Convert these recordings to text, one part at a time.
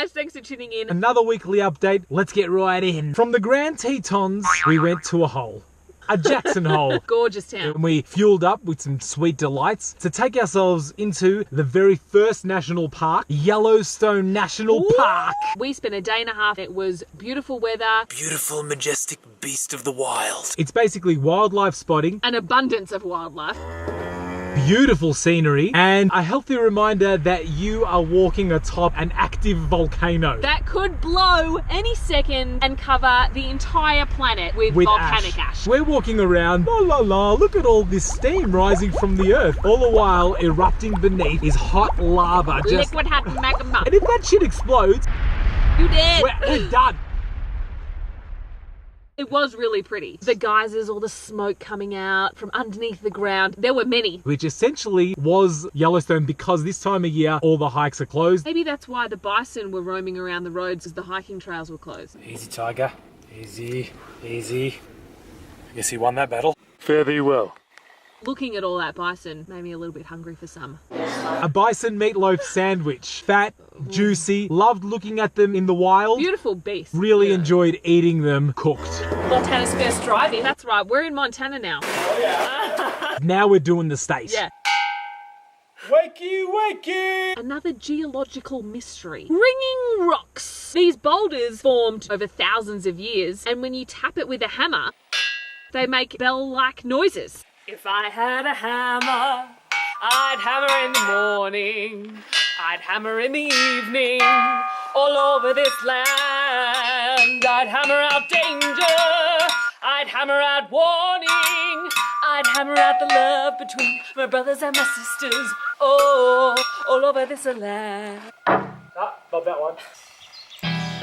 guys. Thanks for tuning in. Another weekly update. Let's get right in. From the Grand Tetons, we went to a hole. A Jackson Hole. Gorgeous town. And we fueled up with some sweet delights to take ourselves into the very first national park, Yellowstone National Park. We spent a day and a half. It was beautiful weather. Beautiful, majestic beast of the wild. It's basically wildlife spotting, An abundance of wildlife. beautiful scenery, and a healthy reminder that you are walking atop an active volcano. That could blow any second and cover the entire planet with volcanic ash. We're walking around, la la la, look at all this steam rising from the earth. All the while, erupting beneath is hot lava. Liquid hot magma. And if that shit explodes, You did. we're done. It was really pretty. The geysers, all the smoke coming out from underneath the ground. There were many. Which essentially was Yellowstone, because this time of year, all the hikes are closed. Maybe that's why the bison were roaming around the roads as the hiking trails were closed. Easy, Tiger. Easy, easy. I guess he won that battle. Fare thee well. Looking at all that bison made me a little bit hungry for some. A bison meatloaf sandwich. Fat, juicy, loved looking at them in the wild. Beautiful beast. Really Yeah. enjoyed eating them cooked. Montana's first drive-in. That's right, we're in Montana now. Now we're doing the state. Yeah. Wakey, wakey! Another geological mystery. Ringing rocks. These boulders formed over thousands of years, and when you tap it with a hammer, they make bell-like noises. If I had a hammer, I'd hammer in the morning, I'd hammer in the evening, all over this land. I'd hammer out danger, I'd hammer out warning, I'd hammer out the love between my brothers and my sisters, oh, all over this land. Not that one.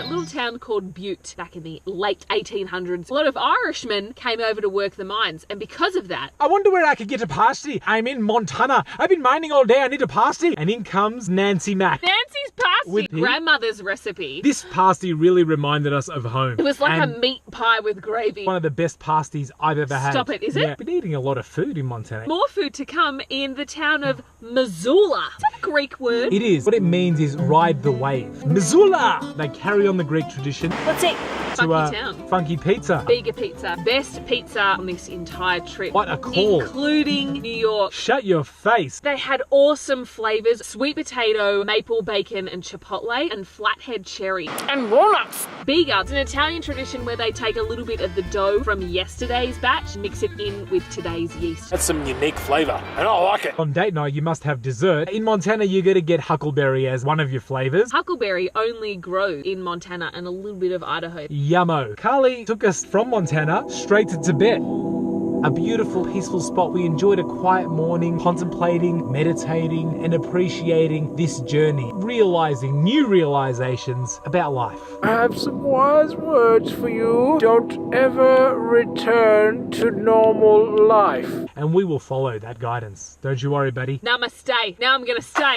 A little town called Butte back in the late 1800s. A lot of Irishmen came over to work the mines, and because of that, I wonder where I could get a pasty. I'm in Montana. I've been mining all day. I need a pasty. And in comes Nancy Mac. Nancy's pasty, With- grandmother's recipe. This pasty really reminded us of home. It was like And a meat pie with gravy. one of the best pasties I've ever had. Stop it, is it? Yeah, been eating a lot of food in Montana. More food to come in the town of Missoula. Is that a Greek word? It is. What it means is ride the wave. Missoula! They carry on the Greek tradition Let's eat. to Funky town. funky pizza. Bega pizza. Best pizza on this entire trip. What a call. Including New York. Shut your face. They had awesome flavours. Sweet potato, maple bacon and chipotle, and flathead cherry. And walnuts. Bega. It's an Italian tradition where they take a little bit of the dough from yesterday's batch, mix it in with today's yeast. That's some unique flavour, and I like it. On date night, you must have dessert. In Montana, you got to get huckleberry as one of your flavours. Huckleberry only grows in Montana and a little bit of Idaho. Yummo. Carly took us from Montana straight to Tibet. A beautiful, peaceful spot. We enjoyed a quiet morning, contemplating, meditating, and appreciating this journey, realizing new realizations about life. I have some wise words for you. Don't ever return to normal life. And we will follow that guidance. Don't you worry, buddy. Namaste. Now I'm gonna stay.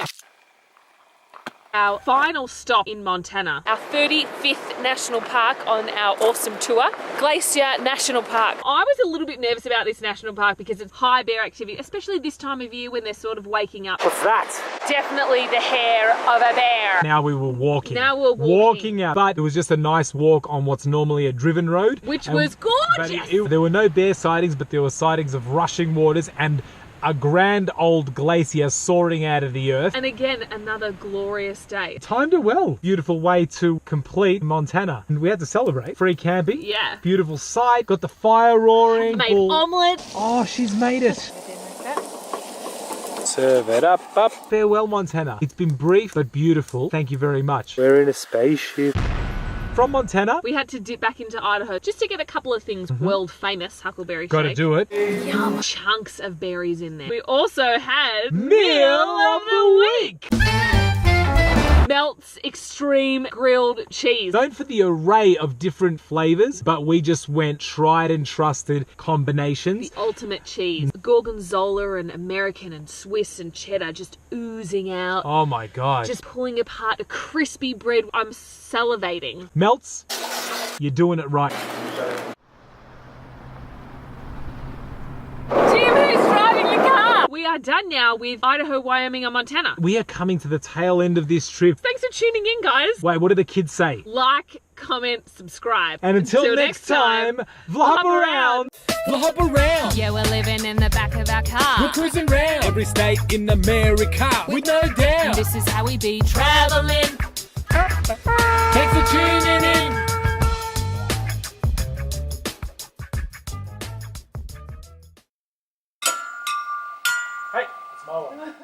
Our final stop in Montana, our 35th national park on our awesome tour, Glacier National Park. I was a little bit nervous about this national park because it's high bear activity, especially this time of year when they're sort of waking up. What's that? Definitely the hair of a bear. Now we were walking. Now we're walking. Walking out. But it was just a nice walk on what's normally a driven road. Which And- was but gorgeous. there were no bear sightings, but there were sightings of rushing waters and a grand old glacier soaring out of the earth. And again, another glorious day. Timed it well. Beautiful way to complete Montana. And we had to celebrate. Free camping. Yeah. Beautiful sight. Got the fire roaring. Made Full- omelette. Oh, she's made it. Serve it up. Farewell, Montana. It's been brief but beautiful. Thank you very much. We're in a spaceship. From Montana, We had to dip back into Idaho just to get a couple of things world famous huckleberry got to shake. do it. Yum. Chunks of berries in there. We also had Meal of the week. Melt's Extreme Grilled Cheese. Known for the array of different flavors, but we just went tried and trusted combinations. The ultimate cheese. Gorgonzola and American and Swiss and cheddar just oozing out. Oh my God. Just pulling apart a crispy bread. I'm salivating. Melts, you're doing it right. Jim, who's driving the car? We are done now with Idaho, Wyoming, and Montana. We are coming to the tail end of this trip. Thanks for tuning in, guys. Wait, what do the kids say? Like, comment, subscribe. And until next time, vlog around. Hop around. Yeah, we're living in the back of our We're car. cruising round every state in America with no doubt. This is how we be traveling. Thanks for tuning in. Hey, it's Moa.